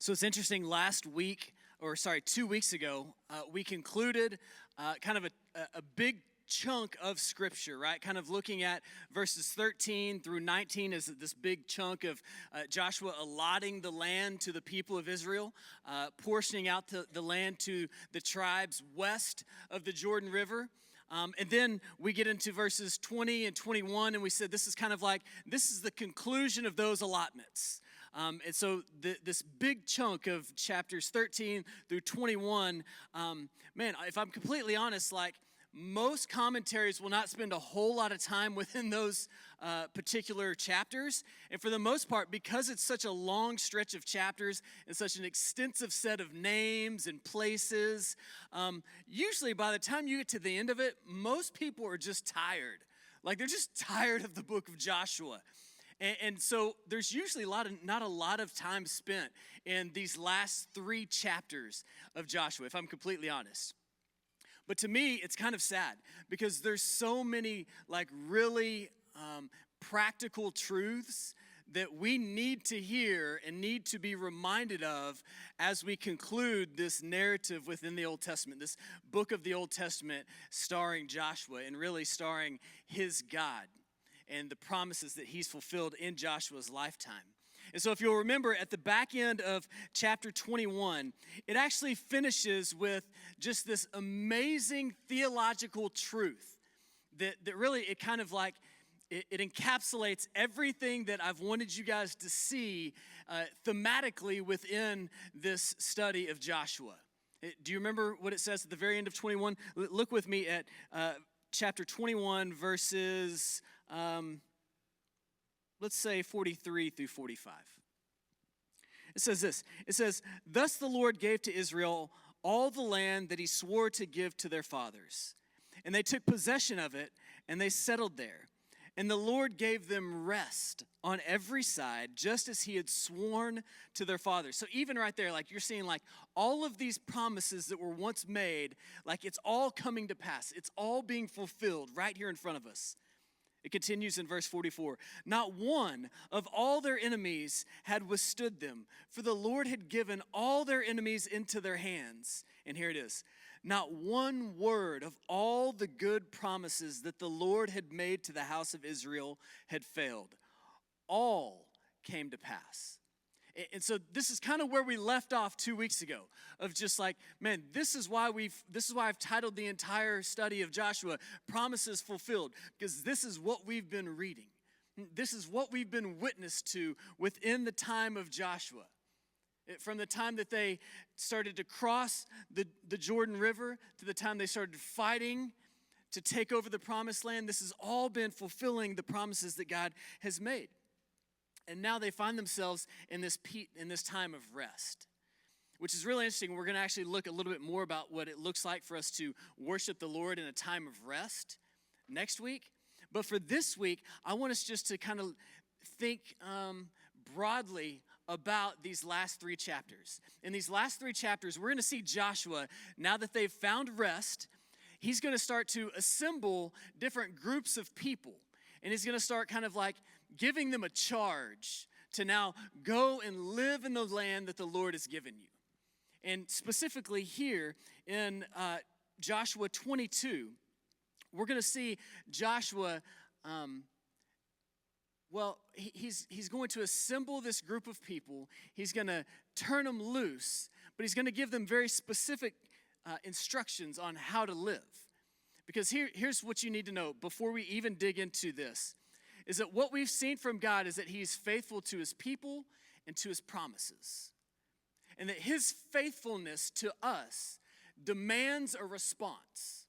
So it's interesting, 2 weeks ago, we concluded kind of a big chunk of Scripture, right? Kind of looking at verses 13 through 19 as this big chunk of Joshua allotting the land to the people of Israel, portioning out the land to the tribes west of the Jordan River. And then we get into verses 20 and 21, and we said this is the conclusion of those allotments. And so this big chunk of chapters 13 through 21, if I'm completely honest, most commentaries will not spend a whole lot of time within those particular chapters. And for the most part, because it's such a long stretch of chapters and such an extensive set of names and places, usually by the time you get to the end of it, most people are just tired. They're just tired of the book of Joshua. And so there's usually not a lot of time spent in these last 3 chapters of Joshua, if I'm completely honest. But to me, it's kind of sad because there's so many really practical truths that we need to hear and need to be reminded of as we conclude this narrative within the Old Testament, this book of the Old Testament starring Joshua and really starring his God and the promises that he's fulfilled in Joshua's lifetime. And so if you'll remember, at the back end of chapter 21, it actually finishes with just this amazing theological truth that really it kind of it encapsulates everything that I've wanted you guys to see thematically within this study of Joshua. Do you remember what it says at the very end of 21? Look with me at chapter 21, verses... let's say 43 through 45. It says this. It says, "Thus the Lord gave to Israel all the land that he swore to give to their fathers. And they took possession of it, and they settled there. And the Lord gave them rest on every side, just as he had sworn to their fathers." So even right there, you're seeing all of these promises that were once made, it's all coming to pass. It's all being fulfilled right here in front of us. It continues in verse 44. "Not one of all their enemies had withstood them, for the Lord had given all their enemies into their hands." And here it is. "Not one word of all the good promises that the Lord had made to the house of Israel had failed. All came to pass." And so this is kind of where we left off 2 weeks ago, of just this is why I've titled the entire study of Joshua, Promises Fulfilled, because this is what we've been reading. This is what we've been witness to within the time of Joshua. From the time that they started to cross the Jordan River to the time they started fighting to take over the promised land, this has all been fulfilling the promises that God has made. And now they find themselves in this time of rest, which is really interesting. We're going to actually look a little bit more about what it looks like for us to worship the Lord in a time of rest next week. But for this week, I want us just to kind of think broadly about these last 3 chapters. In these last 3 chapters, we're going to see Joshua, now that they've found rest, he's going to start to assemble different groups of people. And he's going to start kind of giving them a charge to now go and live in the land that the Lord has given you. And specifically here in Joshua 22, we're going to see Joshua, he's going to assemble this group of people. He's going to turn them loose, but he's going to give them very specific instructions on how to live. Because here's what you need to know before we even dig into this, is that what we've seen from God is that he's faithful to his people and to his promises. And that his faithfulness to us demands a response.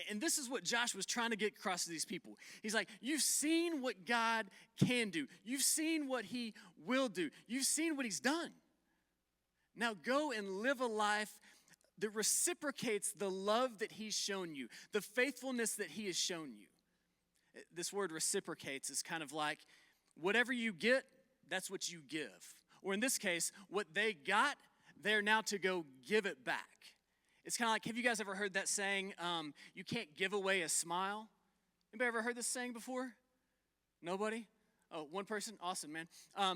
And this is what Joshua's trying to get across to these people. He's like, you've seen what God can do. You've seen what he will do. You've seen what he's done. Now go and live a life that reciprocates the love that he's shown you, the faithfulness that he has shown you. This word reciprocates is kind of like whatever you get, that's what you give. Or in this case, what they got, they're now to go give it back. It's kind of like, have you guys ever heard that saying, you can't give away a smile? Anybody ever heard this saying before? Nobody? Oh, one person? Awesome, man.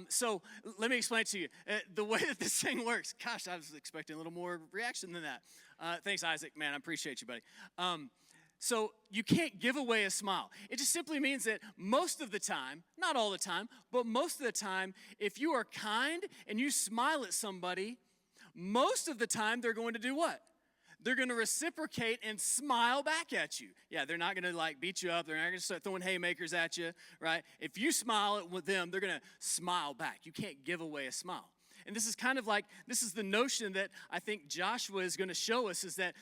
So let me explain it to you. The way that this thing works, gosh, I was expecting a little more reaction than that. Thanks, Isaac. Man, I appreciate you, buddy. So you can't give away a smile. It just simply means that most of the time, not all the time, but most of the time, if you are kind and you smile at somebody, most of the time they're going to do what? They're going to reciprocate and smile back at you. Yeah, they're not going to like beat you up. They're not going to start throwing haymakers at you, right? If you smile with them, they're going to smile back. You can't give away a smile. And this is kind of like, this is the notion that I think Joshua is going to show us, is that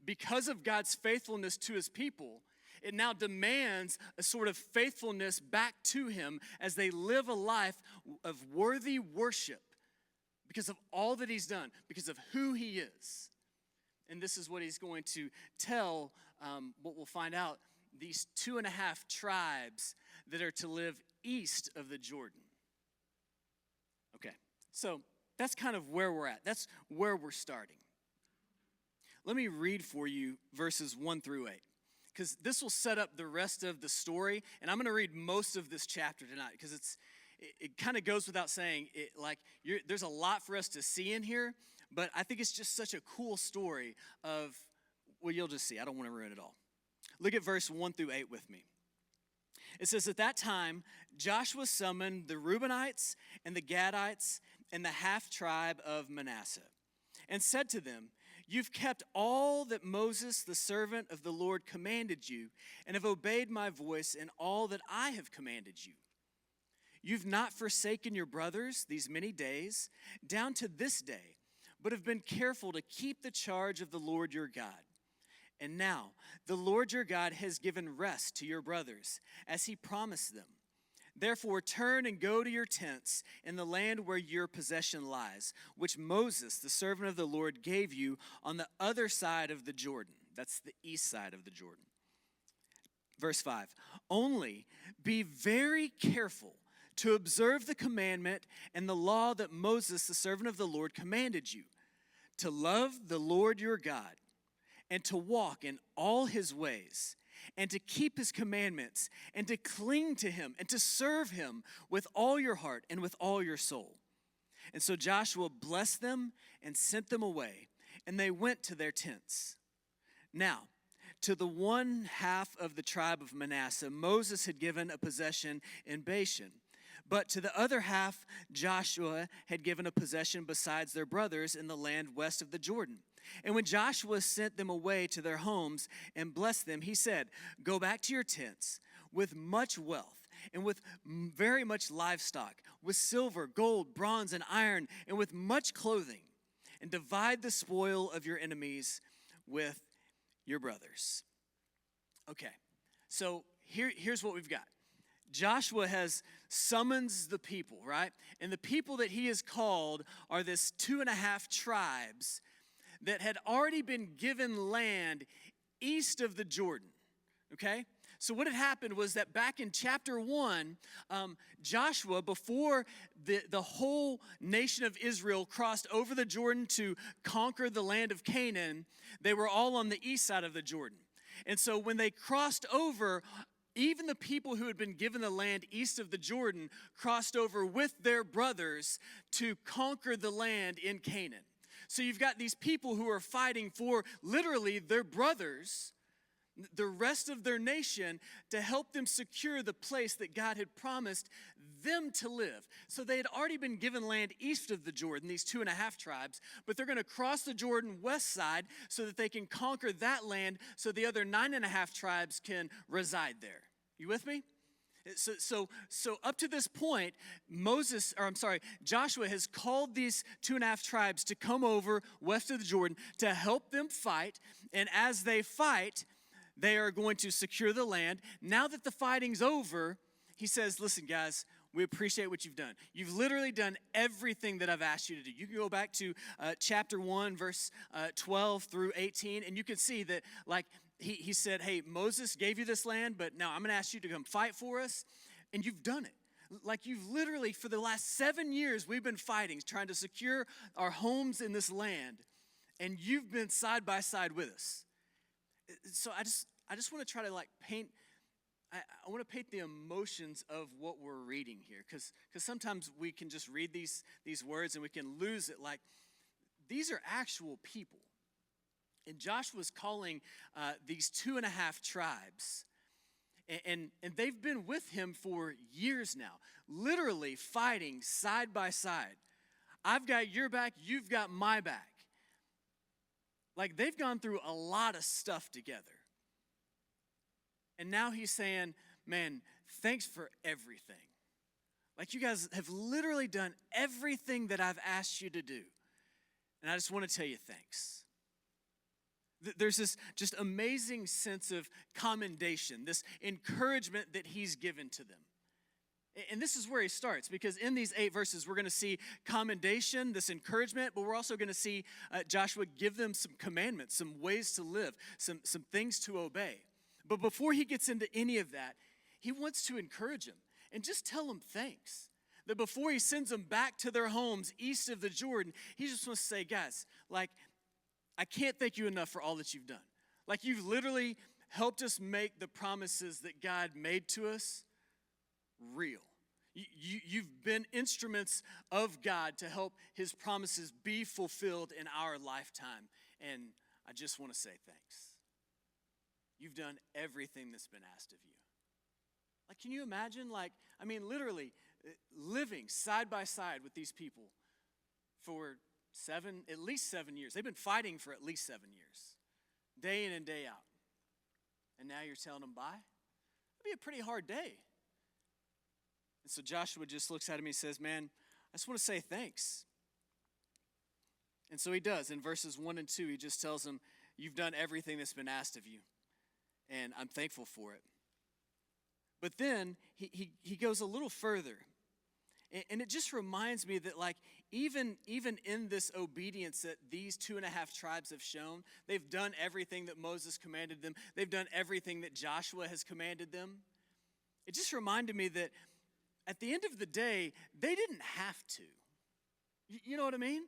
because of God's faithfulness to his people, it now demands a sort of faithfulness back to him as they live a life of worthy worship because of all that he's done, because of who he is. And this is what he's going to tell, what we'll find out, these 2.5 tribes that are to live east of the Jordan. Okay, so that's kind of where we're at. That's where we're starting. Let me read for you verses 1 through 8, because this will set up the rest of the story. And I'm going to read most of this chapter tonight, because it kind of goes without saying. There's a lot for us to see in here. But I think it's just such a cool story of, well, you'll just see. I don't want to ruin it all. Look at verse 1 through 8 with me. It says, at that time, Joshua summoned the Reubenites and the Gadites and the half-tribe of Manasseh and said to them, you've kept all that Moses, the servant of the Lord, commanded you and have obeyed my voice in all that I have commanded you. You've not forsaken your brothers these many days, down to this day, but have been careful to keep the charge of the Lord your God. And now the Lord your God has given rest to your brothers, as he promised them. Therefore turn and go to your tents in the land where your possession lies, which Moses, the servant of the Lord, gave you on the other side of the Jordan. That's the east side of the Jordan. Verse 5, only be very careful to observe the commandment and the law that Moses, the servant of the Lord, commanded you, to love the Lord your God, and to walk in all his ways, and to keep his commandments, and to cling to him, and to serve him with all your heart and with all your soul. And so Joshua blessed them and sent them away, and they went to their tents. Now, to the 1/2 of the tribe of Manasseh, Moses had given a possession in Bashan. But to the other half, Joshua had given a possession besides their brothers in the land west of the Jordan. And when Joshua sent them away to their homes and blessed them, he said, go back to your tents with much wealth and with very much livestock, with silver, gold, bronze, and iron, and with much clothing, and divide the spoil of your enemies with your brothers. Okay, so here's what we've got. Joshua has summons the people, right? And the people that he has called are this 2.5 tribes that had already been given land east of the Jordan, okay? So what had happened was that back in chapter 1, Joshua, before the whole nation of Israel crossed over the Jordan to conquer the land of Canaan, they were all on the east side of the Jordan. And so when they crossed over, even the people who had been given the land east of the Jordan crossed over with their brothers to conquer the land in Canaan. So you've got these people who are fighting for literally their brothers, the rest of their nation, to help them secure the place that God had promised them to live. So they had already been given land east of the Jordan, these 2.5 tribes, but they're going to cross the Jordan west side so that they can conquer that land so the other 9.5 tribes can reside there. You with me? So up to this point, Joshua has called these 2.5 tribes to come over west of the Jordan to help them fight. And as they fight, they are going to secure the land. Now that the fighting's over, he says, listen, guys, we appreciate what you've done. You've literally done everything that I've asked you to do. You can go back to chapter 1, verse 12 through 18, and you can see that, like, he said, hey, Moses gave you this land, but now I'm going to ask you to come fight for us, and you've done it. Like, you've literally, for the last 7 years, we've been fighting, trying to secure our homes in this land, and you've been side by side with us. So I just want to try to, like, paint I want to paint the emotions of what we're reading here, because sometimes we can just read these words and we can lose it. Like, these are actual people. And Joshua's calling these 2.5 tribes. And they've been with him for years now, literally fighting side by side. I've got your back, you've got my back. Like, they've gone through a lot of stuff together. And now he's saying, man, thanks for everything. Like, you guys have literally done everything that I've asked you to do. And I just want to tell you thanks. There's this just amazing sense of commendation, this encouragement that he's given to them. And this is where he starts, because in these 8 verses, we're going to see commendation, this encouragement, but we're also going to see Joshua give them some commandments, some ways to live, some things to obey. But before he gets into any of that, he wants to encourage them and just tell them thanks. That before he sends them back to their homes east of the Jordan, he just wants to say, guys, like, I can't thank you enough for all that you've done. Like, you've literally helped us make the promises that God made to us real. You've been instruments of God to help his promises be fulfilled in our lifetime. And I just want to say thanks. You've done everything that's been asked of you. Like, can you imagine, literally living side by side with these people for at least 7 years. They've been fighting for at least 7 years, day in and day out. And now you're telling them bye? It'd be a pretty hard day. And so Joshua just looks at him and he says, man, I just want to say thanks. And so he does. In verses 1 and 2, he just tells them, you've done everything that's been asked of you, and I'm thankful for it. But then he goes a little further. And it just reminds me that, like, even in this obedience that these 2.5 tribes have shown, they've done everything that Moses commanded them. They've done everything that Joshua has commanded them. It just reminded me that at the end of the day, they didn't have to. You know what I mean?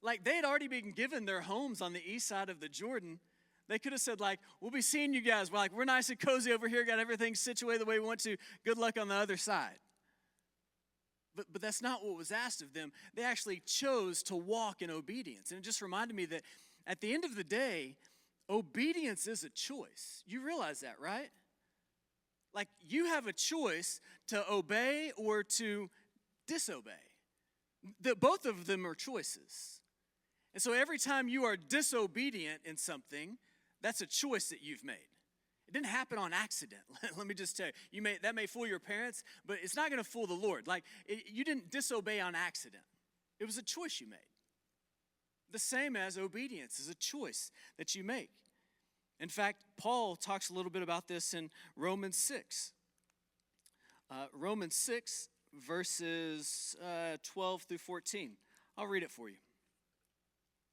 Like, they had already been given their homes on the east side of the Jordan. They could have said, like, we'll be seeing you guys. We're nice and cozy over here, got everything situated the way we want to. Good luck on the other side. But that's not what was asked of them. They actually chose to walk in obedience. And it just reminded me that at the end of the day, obedience is a choice. You realize that, right? Like, you have a choice to obey or to disobey. Both of them are choices. And so every time you are disobedient in something, that's a choice that you've made. It didn't happen on accident. Let me just tell you, that may fool your parents, but it's not going to fool the Lord. Like, you didn't disobey on accident. It was a choice you made. The same as obedience is a choice that you make. In fact, Paul talks a little bit about this in Romans 6. Romans 6, verses 12 through 14. I'll read it for you.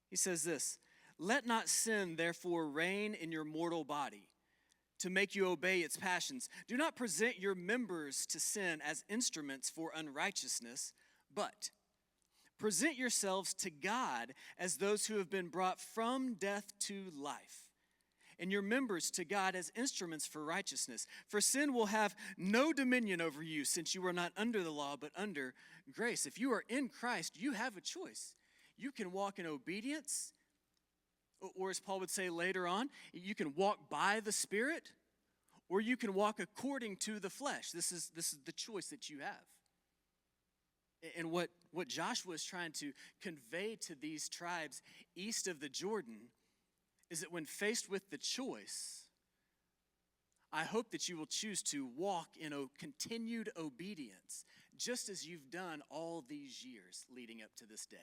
He says this, let not sin therefore reign in your mortal body, to make you obey its passions. Do not present your members to sin as instruments for unrighteousness, but present yourselves to God as those who have been brought from death to life, and your members to God as instruments for righteousness. For sin will have no dominion over you, since you are not under the law, but under grace. If you are in Christ, you have a choice. You can walk in obedience, or as Paul would say later on, you can walk by the Spirit, or you can walk according to the flesh. This is the choice that you have. And what Joshua is trying to convey to these tribes east of the Jordan is that when faced with the choice, I hope that you will choose to walk in a continued obedience, just as you've done all these years leading up to this day.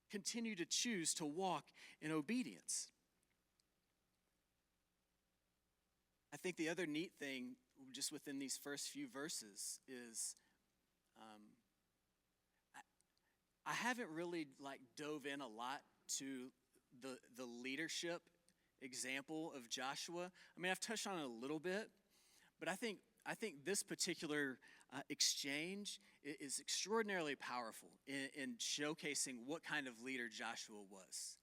Continue to choose to walk in obedience. I think the other neat thing just within these first few verses is I haven't really dove in a lot to the leadership example of Joshua. I mean, I've touched on it a little bit, but I think this particular exchange is extraordinarily powerful in showcasing what kind of leader Joshua was.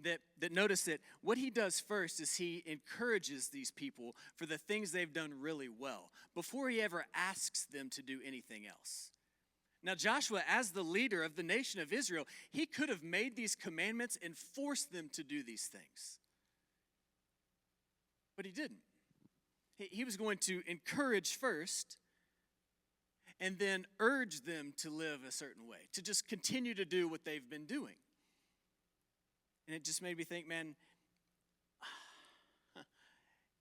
that notice that what he does first is he encourages these people for the things they've done really well before he ever asks them to do anything else. Now, Joshua, as the leader of the nation of Israel, he could have made these commandments and forced them to do these things. But he didn't. He was going to encourage first and then urge them to live a certain way, to just continue to do what they've been doing. And it just made me think, man,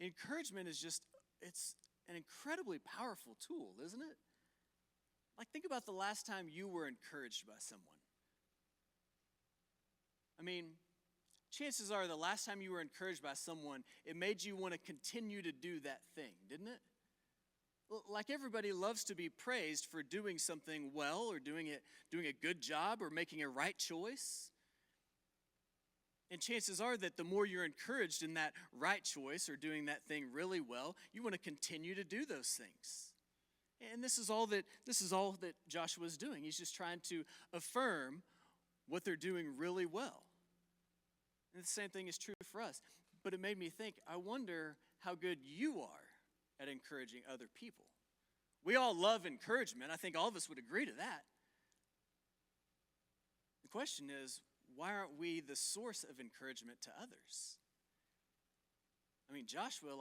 encouragement is it's an incredibly powerful tool, isn't it? Like, think about the last time you were encouraged by someone. I mean, chances are the last time you were encouraged by someone, it made you want to continue to do that thing, didn't it? Like, everybody loves to be praised for doing something well or doing a good job or making a right choice. And chances are that the more you're encouraged in that right choice or doing that thing really well, you want to continue to do those things. And this is all that Joshua's doing. He's just trying to affirm what they're doing really well. And the same thing is true for us. But it made me think, I wonder how good you are at encouraging other people. We all love encouragement. I think all of us would agree to that. The question is, why aren't we the source of encouragement to others? I mean, Joshua,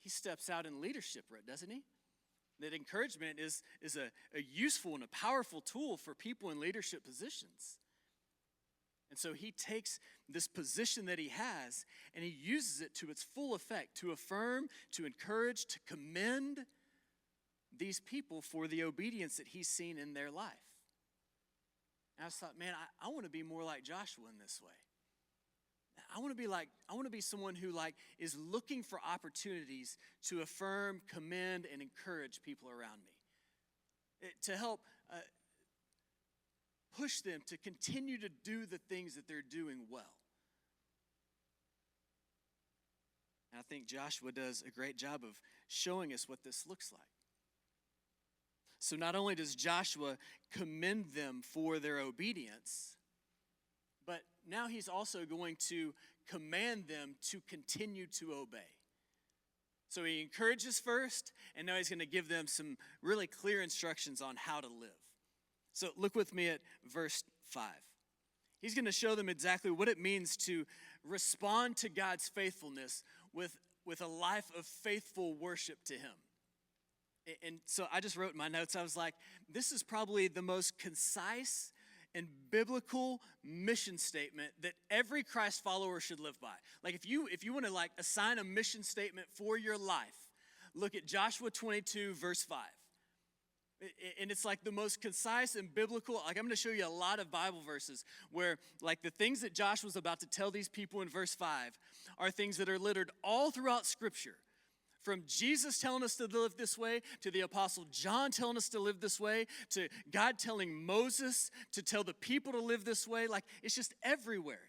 he steps out in leadership, right, doesn't he? That encouragement is a useful and a powerful tool for people in leadership positions. And so he takes this position that he has and he uses it to its full effect to affirm, to encourage, to commend these people for the obedience that he's seen in their life. And I just thought, man, I want to be more like Joshua in this way. I want to be someone who is looking for opportunities to affirm, commend, and encourage people around me. To help push them to continue to do the things that they're doing well. And I think Joshua does a great job of showing us what this looks like. So not only does Joshua commend them for their obedience, but now he's also going to command them to continue to obey. So he encourages first, and now he's going to give them some really clear instructions on how to live. So look with me at verse 5. He's going to show them exactly what it means to respond to God's faithfulness with a life of faithful worship to him. And so I just wrote in my notes, I was like, this is probably the most concise and biblical mission statement that every Christ follower should live by. Like, if you want to assign a mission statement for your life, look at Joshua 22 verse 5. And it's the most concise and biblical. I'm going to show you a lot of Bible verses where the things that Joshua's about to tell these people in verse 5 are things that are littered all throughout Scripture. From Jesus telling us to live this way, to the Apostle John telling us to live this way, to God telling Moses to tell the people to live this way. It's just everywhere.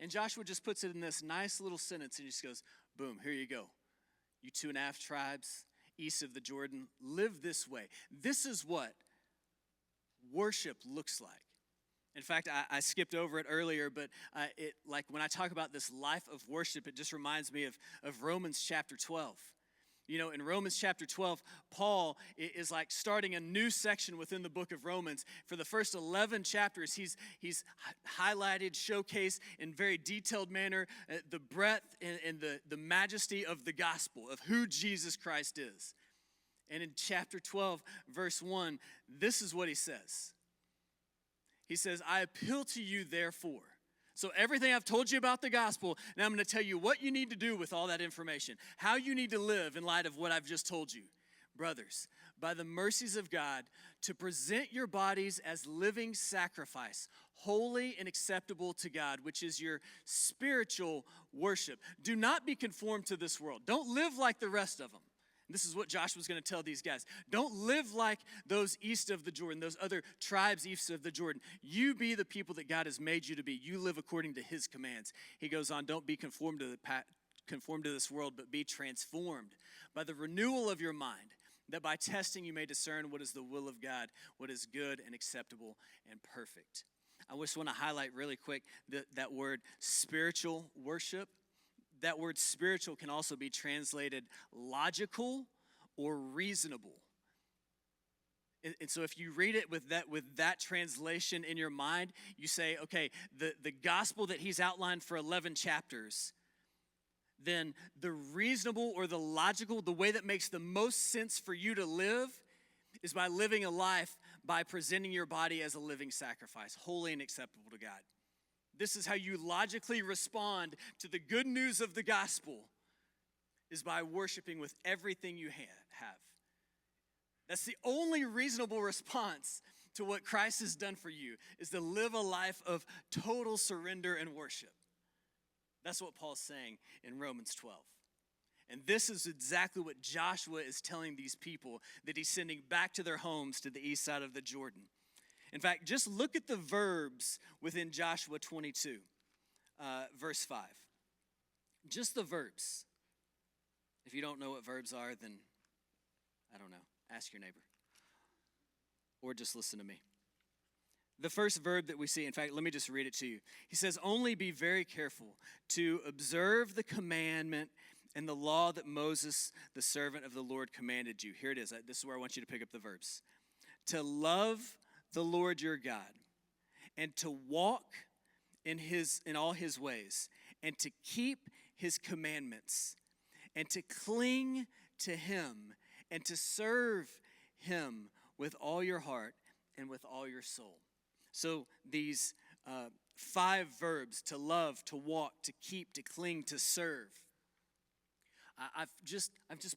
And Joshua just puts it in this nice little sentence and he just goes, boom, here you go. You 2.5 tribes east of the Jordan, live this way. This is what worship looks like. In fact, I skipped over it earlier, but when I talk about this life of worship, it just reminds me of Romans chapter 12. You know, in Romans chapter 12, Paul is starting a new section within the book of Romans. For the first 11 chapters, he's highlighted, showcased in very detailed manner the breadth and the majesty of the gospel, of who Jesus Christ is. And in chapter 12, verse 1, this is what he says. He says, I appeal to you, therefore. So everything I've told you about the gospel, now I'm going to tell you what you need to do with all that information, how you need to live in light of what I've just told you. Brothers, by the mercies of God, to present your bodies as living sacrifice, holy and acceptable to God, which is your spiritual worship. Do not be conformed to this world. Don't live like the rest of them. This is what Joshua's going to tell these guys. Don't live like those east of the Jordan, those other tribes east of the Jordan. You be the people that God has made you to be. You live according to his commands. He goes on, don't be conformed to this world, but be transformed by the renewal of your mind, that by testing you may discern what is the will of God, what is good and acceptable and perfect. I just want to highlight really quick that word spiritual worship. That word spiritual can also be translated logical or reasonable. And so if you read it with that translation in your mind, you say, okay, the gospel that he's outlined for 11 chapters, then the reasonable or the logical, the way that makes the most sense for you to live is by living a life by presenting your body as a living sacrifice, holy and acceptable to God. This is how you logically respond to the good news of the gospel, is by worshiping with everything you have. That's the only reasonable response to what Christ has done for you, is to live a life of total surrender and worship. That's what Paul's saying in Romans 12. And this is exactly what Joshua is telling these people that he's sending back to their homes to the east side of the Jordan. In fact, just look at the verbs within Joshua 22, verse 5. Just the verbs. If you don't know what verbs are, then I don't know. Ask your neighbor. Or just listen to me. The first verb that we see, in fact, let me just read it to you. He says, only be very careful to observe the commandment and the law that Moses, the servant of the Lord, commanded you. Here it is. This is where I want you to pick up the verbs. To love the Lord your God, and to walk in all his ways, and to keep his commandments, and to cling to him, and to serve him with all your heart and with all your soul. So these 5 verbs: to love, to walk, to keep, to cling, to serve. I've just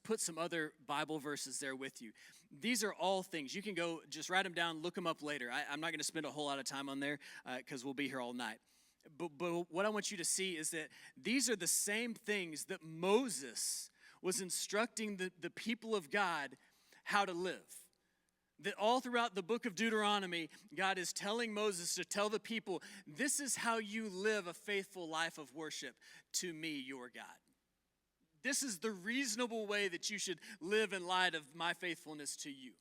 put some other Bible verses there with you. These are all things. You can go, just write them down, look them up later. I'm not going to spend a whole lot of time on there because we'll be here all night. But what I want you to see is that these are the same things that Moses was instructing the people of God how to live. That all throughout the book of Deuteronomy, God is telling Moses to tell the people, this is how you live a faithful life of worship to me, your God. This is the reasonable way that you should live in light of my faithfulness to you.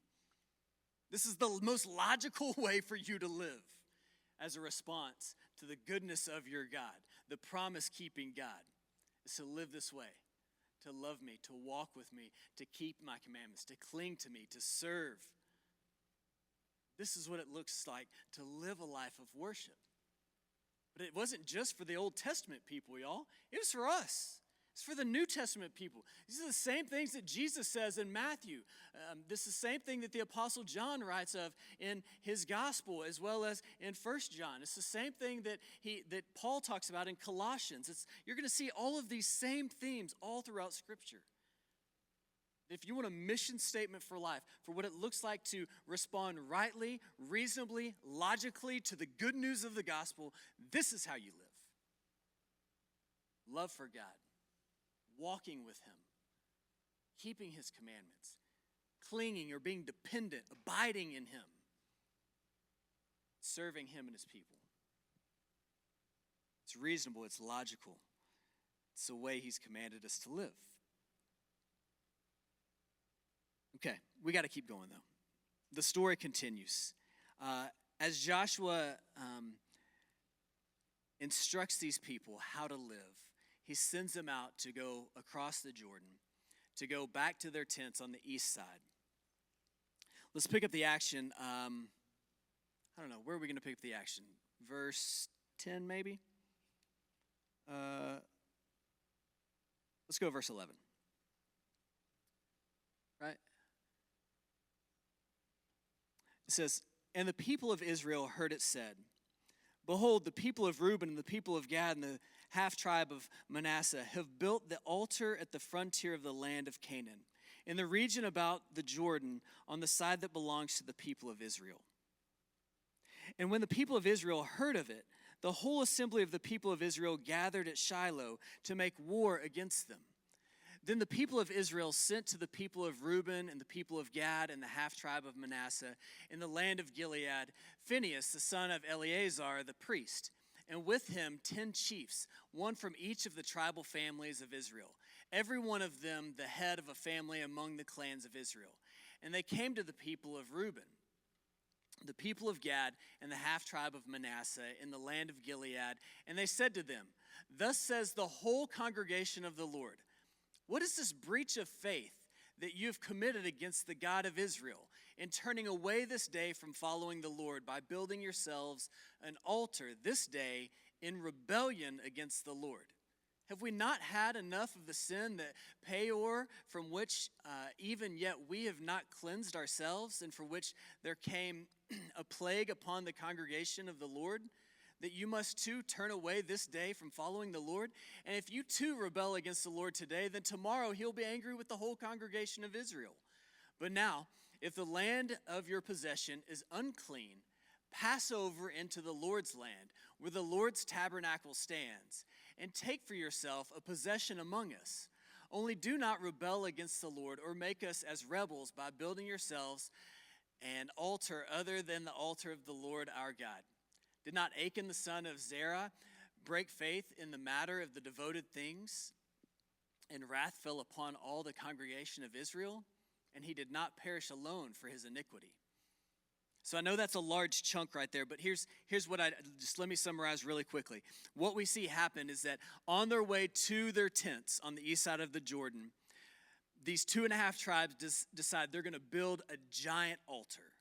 This is the most logical way for you to live as a response to the goodness of your God, the promise-keeping God, is to live this way, to love me, to walk with me, to keep my commandments, to cling to me, to serve. This is what it looks like to live a life of worship. But it wasn't just for the Old Testament people, y'all. It was for us. It's for the New Testament people. These are the same things that Jesus says in Matthew. This is the same thing that the Apostle John writes of in his gospel, as well as in 1 John. It's the same thing that Paul talks about in Colossians. You're going to see all of these same themes all throughout Scripture. If you want a mission statement for life, for what it looks like to respond rightly, reasonably, logically to the good news of the gospel, this is how you live. Love for God. Walking with him, keeping his commandments, clinging or being dependent, abiding in him, serving him and his people. It's reasonable, it's logical. It's the way he's commanded us to live. Okay, we got to keep going though. The story continues. As Joshua instructs these people how to live, he sends them out to go across the Jordan, to go back to their tents on the east side. Let's pick up the action. I don't know, where are we going to pick up the action? Verse 10 maybe? Let's go verse 11. Right? It says, and the people of Israel heard it said, behold, the people of Reuben and the people of Gad and the half-tribe of Manasseh have built the altar at the frontier of the land of Canaan, in the region about the Jordan, on the side that belongs to the people of Israel. And when the people of Israel heard of it, the whole assembly of the people of Israel gathered at Shiloh to make war against them. Then the people of Israel sent to the people of Reuben and the people of Gad and the half-tribe of Manasseh in the land of Gilead, Phinehas, the son of Eleazar, the priest, and with him 10 chiefs, one from each of the tribal families of Israel, every one of them the head of a family among the clans of Israel. And they came to the people of Reuben. the people of Gad and the half-tribe of Manasseh in the land of Gilead, and they said to them, "Thus says the whole congregation of the Lord, what is this breach of faith that you have committed against the God of Israel in turning away this day from following the Lord by building yourselves an altar this day in rebellion against the Lord? Have we not had enough of the sin that Peor, from which even yet we have not cleansed ourselves, and for which there came a plague upon the congregation of the Lord, that you must too turn away this day from following the Lord? And if you too rebel against the Lord today, then tomorrow he'll be angry with the whole congregation of Israel. But now, if the land of your possession is unclean, pass over into the Lord's land, where the Lord's tabernacle stands, and take for yourself a possession among us. Only do not rebel against the Lord or make us as rebels by building yourselves an altar other than the altar of the Lord our God. Did not Achan the son of Zerah break faith in the matter of the devoted things? And wrath fell upon all the congregation of Israel, and he did not perish alone for his iniquity." So I know that's a large chunk right there, but here's what let me summarize really quickly. What we see happen is that on their way to their tents on the east side of the Jordan, these 2.5 tribes decide they're going to build a giant altar.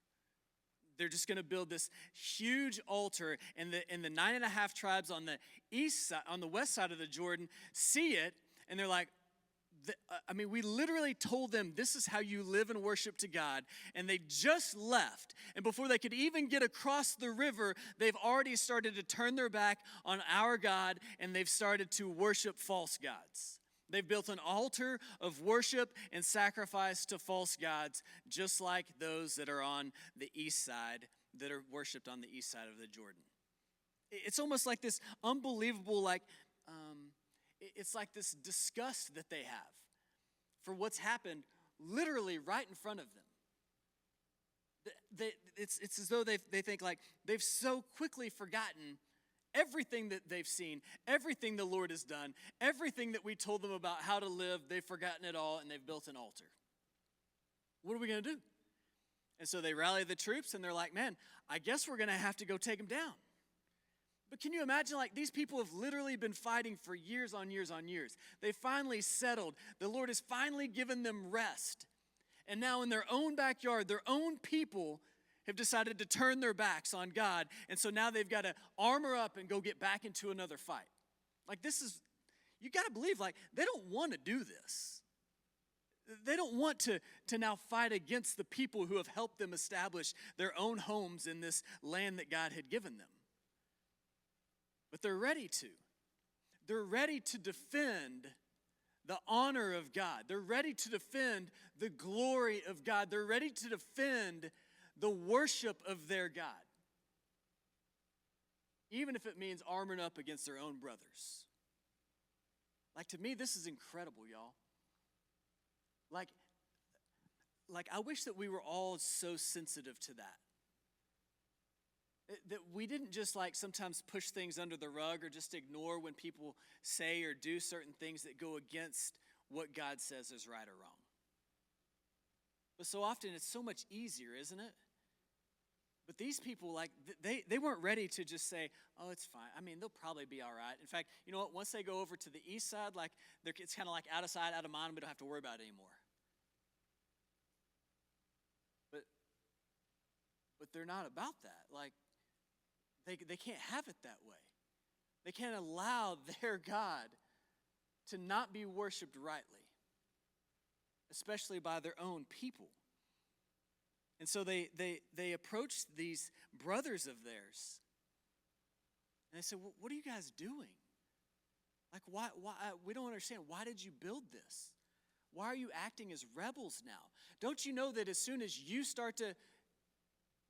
They're just going to build this huge altar, and the 9.5 tribes on the east side, on the west side of the Jordan, see it, and they're like, we literally told them this is how you live and worship to God, and they just left. And before they could even get across the river, they've already started to turn their back on our God, and they've started to worship false gods. They've built an altar of worship and sacrifice to false gods, just like those that are on the east side, that are worshiped on the east side of the Jordan. It's almost like this unbelievable, it's like this disgust that they have for what's happened literally right in front of them. It's as though they think like they've so quickly forgotten everything that they've seen, everything the Lord has done, everything that we told them about how to live. They've forgotten it all, and they've built an altar. What are we going to do? And so they rally the troops, and they're like, man, I guess we're going to have to go take them down. But can you imagine, these people have literally been fighting for years on years on years. They finally settled. The Lord has finally given them rest. And now in their own backyard, their own people have decided to turn their backs on God. And so now they've got to armor up and go get back into another fight. You got to believe, they don't want to do this. They don't want to now fight against the people who have helped them establish their own homes in this land that God had given them. But they're ready to. They're ready to defend the honor of God. They're ready to defend the glory of God. They're ready to defend the worship of their God, even if it means armoring up against their own brothers. To me, this is incredible, y'all. I wish that we were all so sensitive to that. That we didn't just sometimes push things under the rug or just ignore when people say or do certain things that go against what God says is right or wrong. But so often it's so much easier, isn't it? But these people, they weren't ready to just say, oh, it's fine. They'll probably be all right. In fact, you know what? Once they go over to the east side, it's kind of like out of sight, out of mind, and we don't have to worry about it anymore. But they're not about that. They can't have it that way. They can't allow their God to not be worshiped rightly, especially by their own people. And so they approach these brothers of theirs, and they said, well, what are you guys doing? Why? We don't understand. Why did you build this? Why are you acting as rebels now? Don't you know that as soon as you start to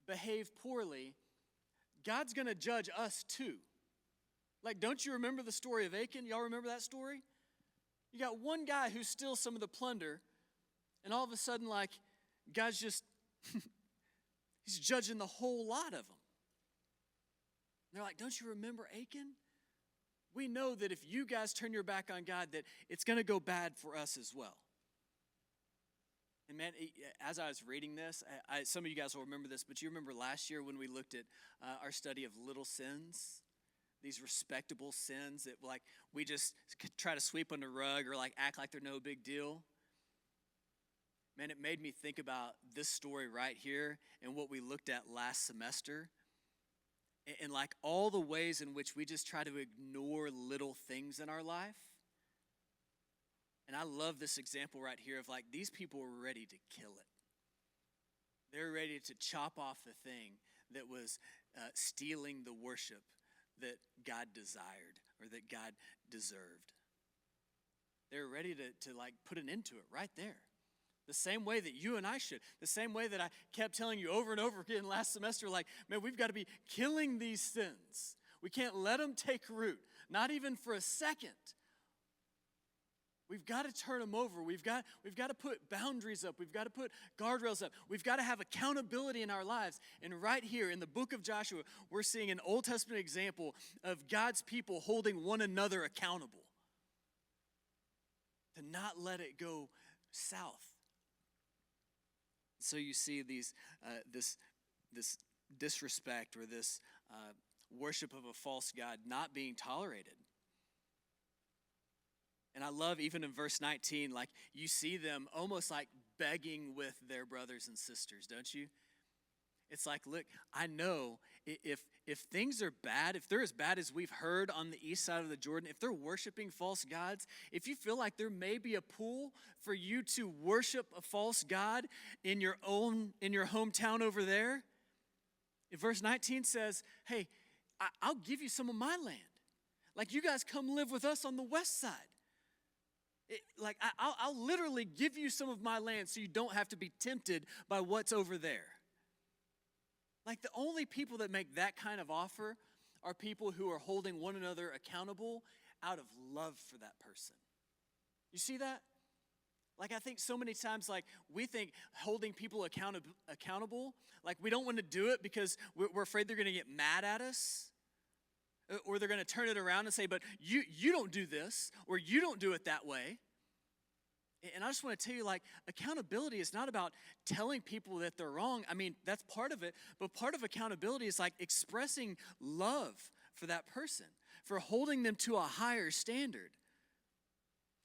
behave poorly, God's going to judge us too? Don't you remember the story of Achan? Y'all remember that story? You got one guy who steals some of the plunder, and all of a sudden, God's just, he's judging the whole lot of them. And they're like, don't you remember Achan? We know that if you guys turn your back on God, that it's going to go bad for us as well. And man, as I was reading this, some of you guys will remember this, but you remember last year when we looked at our study of little sins, these respectable sins that like we just try to sweep under the rug or like act like they're no big deal. Man, it made me think about this story right here and what we looked at last semester. And like all the ways in which we just try to ignore little things in our life. And I love this example right here of like these people were ready to kill it. They're ready to chop off the thing that was stealing the worship that God desired or that God deserved. They're ready to like put an end to it right there. The same way that you and I should. The same way that I kept telling you over and over again last semester, like, man, we've got to be killing these sins. We can't let them take root, not even for a second. We've got to turn them over. We've got to put boundaries up. We've got to put guardrails up. We've got to have accountability in our lives. And right here in the book of Joshua, we're seeing an Old Testament example of God's people holding one another accountable. To not let it go south. So you see this disrespect or this worship of a false god not being tolerated. And I love even in verse 19, like you see them almost like begging with their brothers and sisters, don't you? It's like, look, I know if things are bad, if they're as bad as we've heard on the east side of the Jordan, if they're worshiping false gods, if you feel like there may be a pool for you to worship a false god in your hometown over there, if verse 19 says, hey, I'll give you some of my land. Like you guys come live with us on the west side. I'll literally give you some of my land so you don't have to be tempted by what's over there. Like the only people that make that kind of offer are people who are holding one another accountable out of love for that person. You see that? Like I think so many times like we think holding people accountable, like we don't want to do it because we're afraid they're going to get mad at us. Or they're going to turn it around and say, but you don't do this, or you don't do it that way. And I just want to tell you, like, accountability is not about telling people that they're wrong. I mean, that's part of it. But part of accountability is like expressing love for that person, for holding them to a higher standard.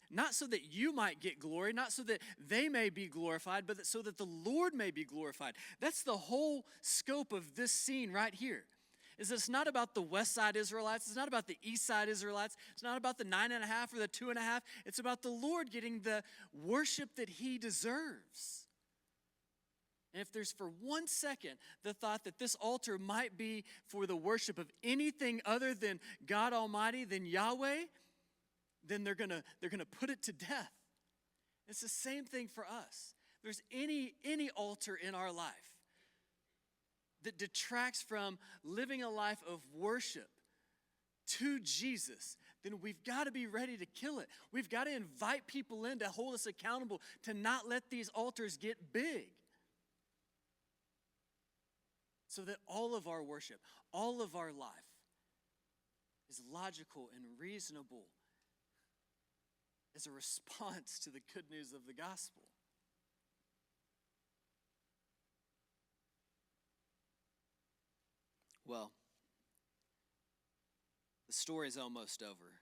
Not so that you might get glory, not so that they may be glorified, but so that the Lord may be glorified. That's the whole scope of this scene right here. Is it's not about the west side Israelites. It's not about the east side Israelites. It's not about the 9.5 or the 2.5. It's about the Lord getting the worship that he deserves. And if there's for 1 second the thought that this altar might be for the worship of anything other than God Almighty, than Yahweh, then they're gonna put it to death. It's the same thing for us. If there's any altar in our life that detracts from living a life of worship to Jesus, then we've got to be ready to kill it. We've got to invite people in to hold us accountable, to not let these altars get big. So that all of our worship, all of our life is logical and reasonable as a response to the good news of the gospel. Well, the story is almost over.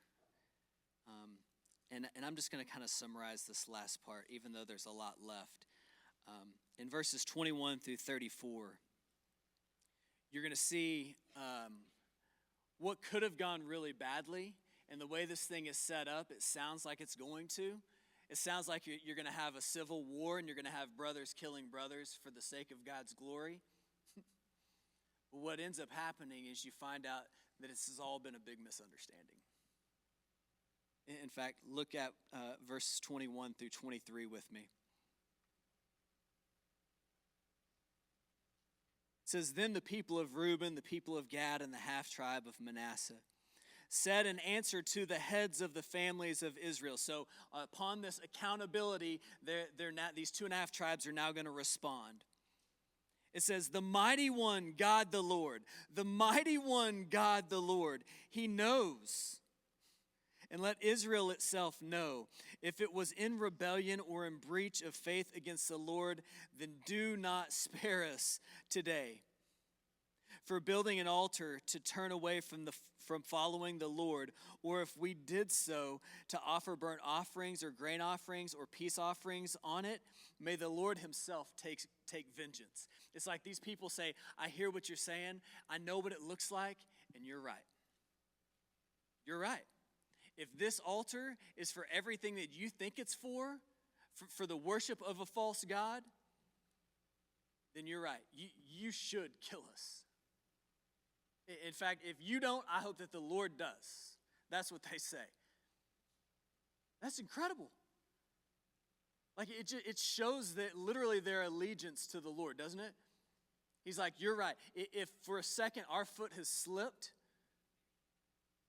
And I'm just going to kind of summarize this last part, even though there's a lot left. In verses 21 through 34, you're going to see what could have gone really badly. And the way this thing is set up, it sounds like it's going to. It sounds like you're going to have a civil war and you're going to have brothers killing brothers for the sake of God's glory. But what ends up happening is you find out that this has all been a big misunderstanding. In fact, look at verses 21 through 23 with me. It says, "Then the people of Reuben, the people of Gad, and the half-tribe of Manasseh said in answer to the heads of the families of Israel." So upon this accountability, these 2.5 tribes are now going to respond. It says, "The mighty one, God the Lord, the mighty one, God the Lord, he knows And let Israel itself know, if it was in rebellion or in breach of faith against the Lord, then do not spare us today for building an altar to turn away from following the Lord, or if we did so to offer burnt offerings or grain offerings or peace offerings on it, may the Lord himself take vengeance. It's like these people say, I hear what you're saying, I know what it looks like, and you're right. You're right. If this altar is for everything that you think it's for the worship of a false god, then you're right. You should kill us. In fact, if you don't, I hope that the Lord does. That's what they say. That's incredible. Like it shows that literally their allegiance to the Lord, doesn't it? He's like, you're right. If for a second our foot has slipped,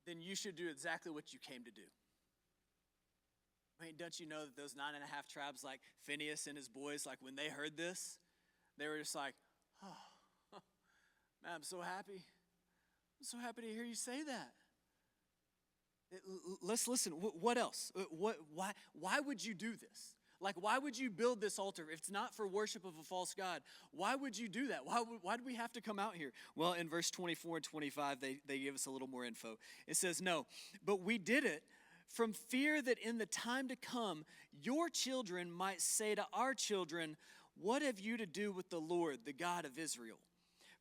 then you should do exactly what you came to do. I mean, don't you know that those 9.5 tribes, like Phineas and his boys, like when they heard this, they were just like, oh, man, I'm so happy. I'm so happy to hear you say that. Let's listen. What else? Why would you do this? Like, why would you build this altar if it's not for worship of a false god? Why would you do that? Why do we have to come out here? Well, in verse 24 and 25, they give us a little more info. It says, no, but we did it from fear that in the time to come, your children might say to our children, what have you to do with the Lord, the God of Israel?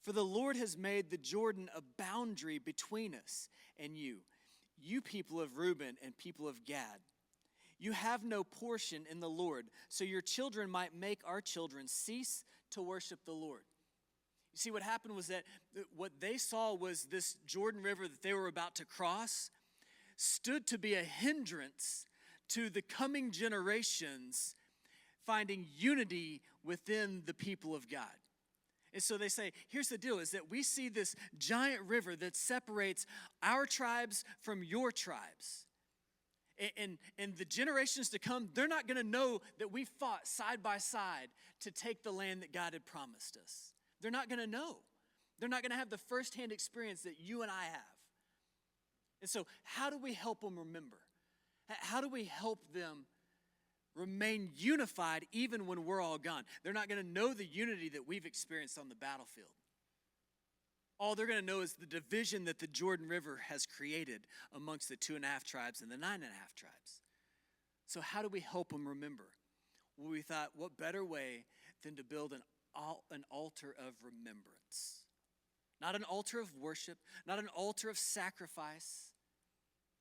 For the Lord has made the Jordan a boundary between us and you people of Reuben and people of Gad. You have no portion in the Lord, so your children might make our children cease to worship the Lord. You see, what happened was that what they saw was this Jordan River that they were about to cross stood to be a hindrance to the coming generations finding unity within the people of God. And so they say, here's the deal, is that we see this giant river that separates our tribes from your tribes. And the generations to come, they're not going to know that we fought side by side to take the land that God had promised us. They're not going to know. They're not going to have the firsthand experience that you and I have. And so how do we help them remember? How do we help them remain unified even when we're all gone? They're not going to know the unity that we've experienced on the battlefield. All they're going to know is the division that the Jordan River has created amongst the 2.5 tribes and the 9.5 tribes. So how do we help them remember? Well, we thought, what better way than to build an altar of remembrance? Not an altar of worship, not an altar of sacrifice,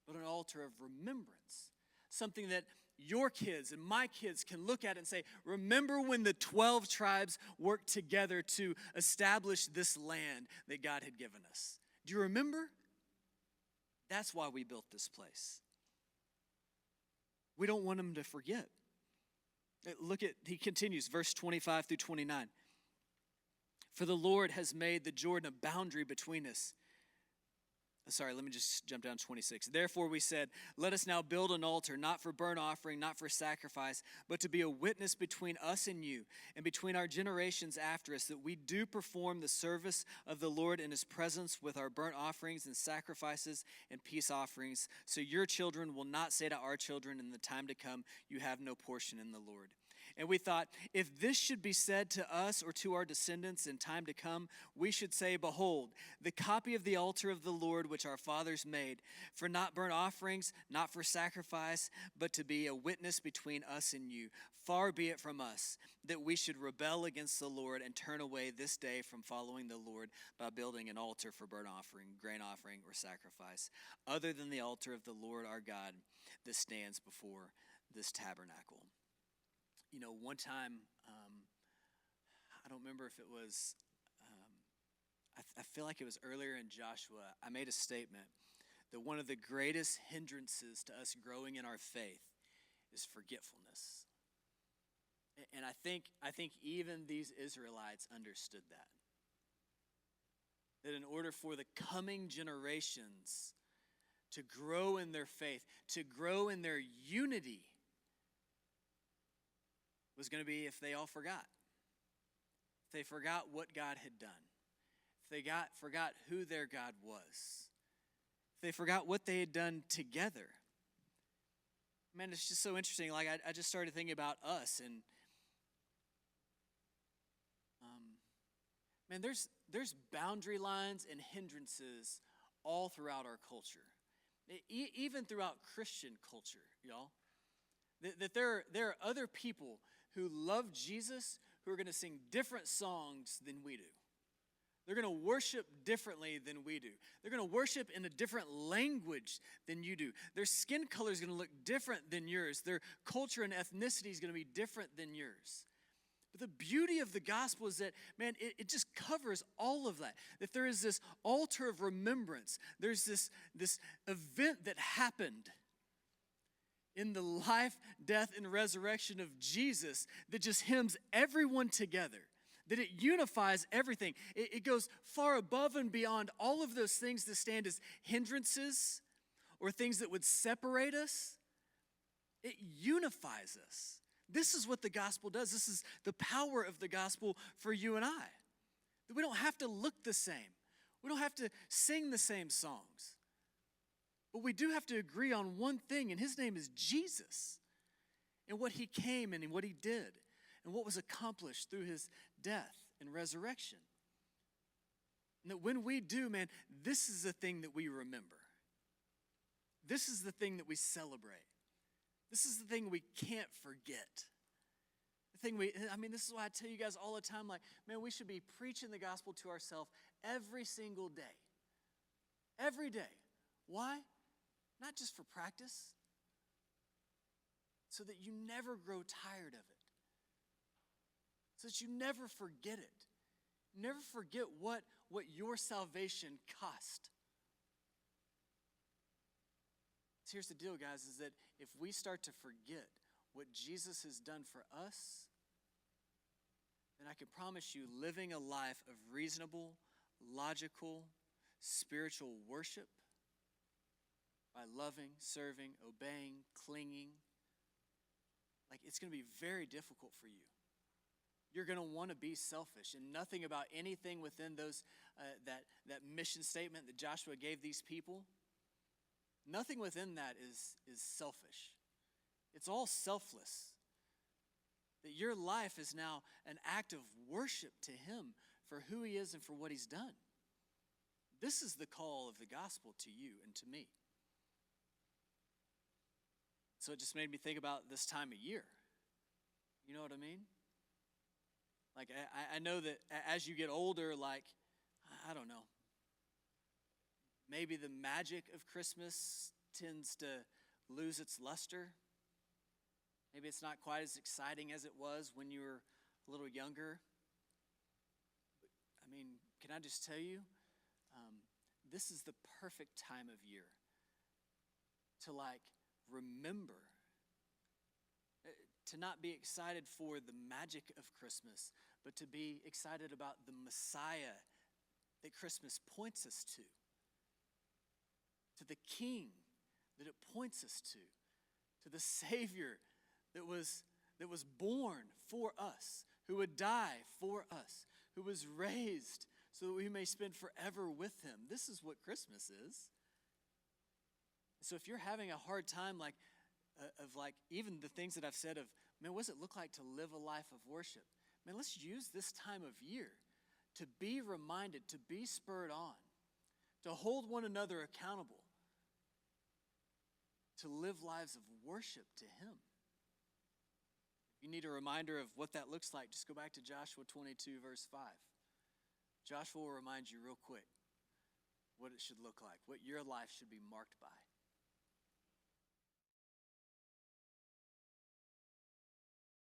but an altar of remembrance. Something that your kids and my kids can look at and say, remember when the 12 tribes worked together to establish this land that God had given us. Do you remember? That's why we built this place. We don't want them to forget. He continues, verse 25 through 29. For the Lord has made the Jordan a boundary between us. Sorry, let me just jump down to 26. Therefore we said, let us now build an altar, not for burnt offering, not for sacrifice, but to be a witness between us and you, and between our generations after us, that we do perform the service of the Lord in his presence with our burnt offerings and sacrifices and peace offerings, so your children will not say to our children in the time to come, you have no portion in the Lord. And we thought, if this should be said to us or to our descendants in time to come, we should say, behold, the copy of the altar of the Lord which our fathers made, for not burnt offerings, not for sacrifice, but to be a witness between us and you. Far be it from us that we should rebel against the Lord and turn away this day from following the Lord by building an altar for burnt offering, grain offering, or sacrifice, other than the altar of the Lord our God that stands before this tabernacle. You know, one time, I don't remember if it was, I feel like it was earlier in Joshua, I made a statement that one of the greatest hindrances to us growing in our faith is forgetfulness. And I think even these Israelites understood that. That in order for the coming generations to grow in their faith, to grow in their unity, was going to be if they all forgot. If they forgot what God had done. If they forgot who their God was. If they forgot what they had done together. Man, it's just so interesting. Like, I just started thinking about us, and man, there's boundary lines and hindrances all throughout our culture, even throughout Christian culture, y'all. That there are other people who love Jesus who are going to sing different songs than we do. They're going to worship differently than we do. They're going to worship in a different language than you do. Their skin color is going to look different than yours. Their culture and ethnicity is going to be different than yours. But the beauty of the gospel is that, man, it just covers all of that. That there is this altar of remembrance. There's this event that happened in the life, death, and resurrection of Jesus that just hymns everyone together. That it unifies everything. It goes far above and beyond all of those things that stand as hindrances or things that would separate us. It unifies us. This is what the gospel does. This is the power of the gospel for you and I. That we don't have to look the same. We don't have to sing the same songs. But we do have to agree on one thing, and his name is Jesus. And what he came and what he did. And what was accomplished through his death and resurrection. And that when we do, man, this is the thing that we remember. This is the thing that we celebrate. This is the thing we can't forget. The thing this is why I tell you guys all the time, like, man, we should be preaching the gospel to ourselves every single day. Every day. Why? Not just for practice. So that you never grow tired of it. So that you never forget it. Never forget what your salvation cost. So here's the deal, guys, is that if we start to forget what Jesus has done for us, then I can promise you living a life of reasonable, logical, spiritual worship by loving, serving, obeying, clinging, like it's going to be very difficult for you. You're going to want to be selfish, and nothing about anything within those that mission statement that Joshua gave these people, nothing within that is selfish. It's all selfless. That your life is now an act of worship to him for who he is and for what he's done. This is the call of the gospel to you and to me. So it just made me think about this time of year. You know what I mean? Like, I know that as you get older, like, I don't know, maybe the magic of Christmas tends to lose its luster. Maybe it's not quite as exciting as it was when you were a little younger. I mean, can I just tell you, this is the perfect time of year to, like, remember, to not be excited for the magic of Christmas, but to be excited about the Messiah that Christmas points us to the King that it points us to the Savior that was born for us, who would die for us, who was raised so that we may spend forever with him. This is what Christmas is. So if you're having a hard time, like, of like even the things that I've said of, man, what does it look like to live a life of worship? Man, let's use this time of year to be reminded, to be spurred on, to hold one another accountable, to live lives of worship to him. If you need a reminder of what that looks like, just go back to Joshua 22, verse 5. Joshua will remind you real quick what it should look like, what your life should be marked by.